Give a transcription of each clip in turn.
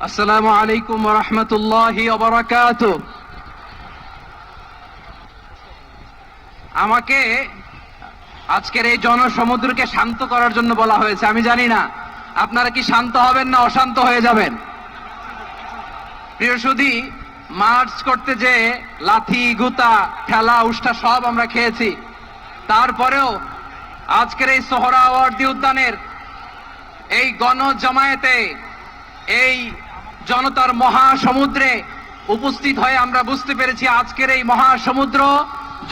আসসালামু আলাইকুম ওয়া রাহমাতুল্লাহি ওয়া বারাকাতুহু। আমাকে আজকের এই জনসমুদ্রকে শান্ত করার জন্য বলা হয়েছে। আমি জানি না আপনারা কি শান্ত হবেন না অশান্ত হয়ে যাবেন। প্রিয় সুধী, মার্চ করতে যে লাথি গুতা ঠেলা উষ্টা সব আমরা খেয়েছি, তারপরেও আজকের এই সোহরাওয়ার্দী উদ্যানের এই গণজমায়েতে, এই জনতার মহাসমুদ্রে উপস্থিত হয়ে আমরা বুঝতে পেরেছি আজকের এই মহাসমুদ্র,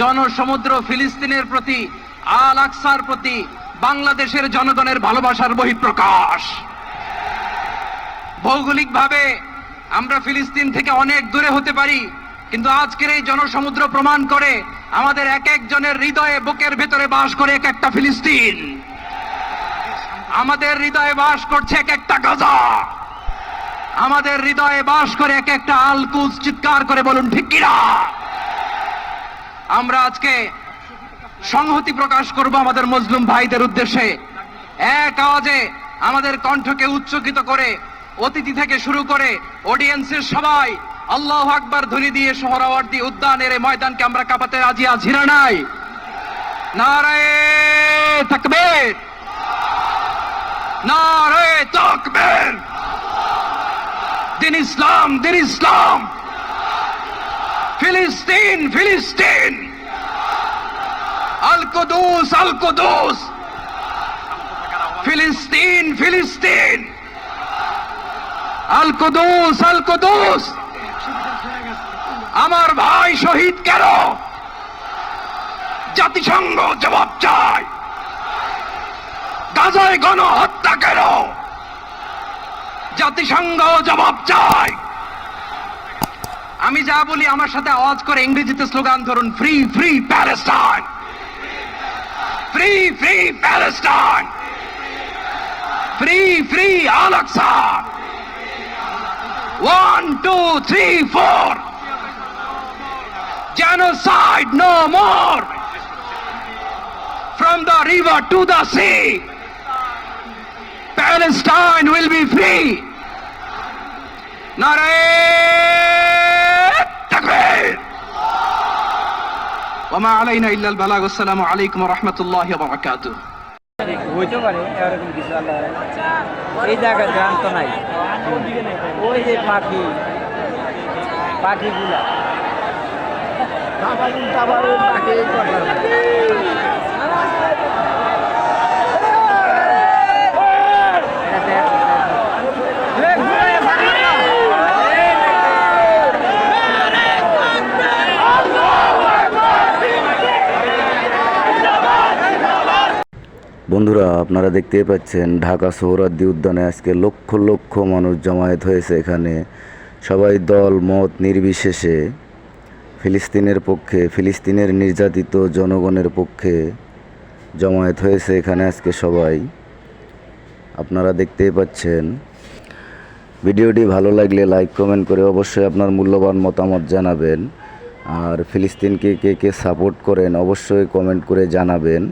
জনসমুদ্র ফিলিস্তিনের প্রতি, আল আকসার প্রতি বাংলাদেশের জনগণের ভালোবাসার বহিঃপ্রকাশ। ভৌগোলিকভাবে আমরা ফিলিস্তিন থেকে অনেক দূরে হতে পারি, কিন্তু আজকের এই জনসমুদ্র প্রমাণ করে আমাদের এক একজনের হৃদয়ে, বুকের ভেতরে বাস করে এক একটা ফিলিস্তিন। আমাদের হৃদয়ে বাস করছে এক একটা গাজা, আমাদের হৃদয়ে বাস করে এক একটা আল কুদস। চিৎকার করে বলুন ঠিক কিনা। আমরা আজকে সংহতি প্রকাশ করব আমাদের মুসলিম ভাইদের উদ্দেশ্যে। এক আওয়াজে আমাদের কণ্ঠকে উচ্চকিত করে অতিথি থেকে শুরু করে অডিয়েন্সের সবাই আল্লাহু আকবার ধ্বনি দিয়ে সোহরাওয়ার্দী উদ্যানের এই ময়দানকে আমরা কাঁপাতে রাজি আছি না নাই? নারায়ে তাকবীর, নারায়ে তাকবীর। দিন ইসলাম, দিন ইসলাম। ফিলিস্তিন, ফিলিস্তিন। আল কুদুস, আল কুদুস। ফিলিস্তিন, ফিলিস্তিন। আল কুদুস, আল কুদুস। আমার ভাই শহীদ কেন? জাতিসংঘ জবাব চায়। গাজায় গণহত্যা কেন? জাতিসংঘ জবাব চায়। আমি যা বলি আমার সাথে আওয়াজ করে ইংরেজিতে স্লোগান ধরুন, free free Palestine, free free Palestine, free free Al Aqsa. 1 2 3 4, genocide no more. From the river to the sea, Palestine will be free. Naraye takbir. Wa ma alayna illa al-balagh. Assalamu alaykum wa rahmatullahi wa barakatuh. হইতে পারে এরকম কিছু। আল্লাহ এই জায়গায় জানত নাই, ওই যে পাখিগুলা বন্ধুরা, আপনারা দেখতেই পাচ্ছেন ঢাকা সোহরাওয়ার্দী উদ্যানে আজকে লক্ষ লক্ষ মানুষ জমায়েত হয়েছে। এখানে সবাই দল মত নির্বিশেষে ফিলিস্তিনের পক্ষে, ফিলিস্তিনের নির্যাতিত জনগণের পক্ষে জমায়েত হয়েছে এখানে আজকে সবাই। আপনারা দেখতেই পাচ্ছেন। ভিডিওটি ভালো লাগলে লাইক কমেন্ট করে অবশ্যই আপনার মূল্যবান মতামত জানাবেন। আর ফিলিস্তিনকে কে কে সাপোর্ট করেন অবশ্যই কমেন্ট করে জানাবেন।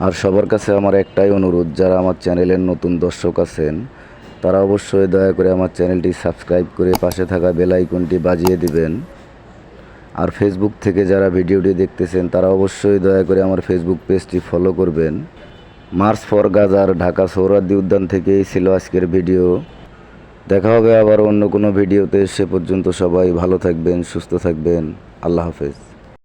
আর সবার কাছে আমার একটাই অনুরোধ, যারা আমার চ্যানেলের নতুন দর্শক আছেন তারা অবশ্যই দয়া করে আমার চ্যানেলটি সাবস্ক্রাইব করে পাশে থাকা বেল আইকনটি বাজিয়ে দিবেন। আর ফেসবুক থেকে যারা ভিডিওটি দেখতেছেন তারা অবশ্যই দয়া করে আমার ফেসবুক পেজটি ফলো করবেন। মার্চ ফর গাজার ঢাকা সোহরাওয়ার্দী উদ্যান থেকেই ছিল আজকের ভিডিও। দেখা হবে আবার অন্য কোনো ভিডিওতে। সে পর্যন্ত সবাই ভালো থাকবেন, সুস্থ থাকবেন। আল্লাহ হাফেজ।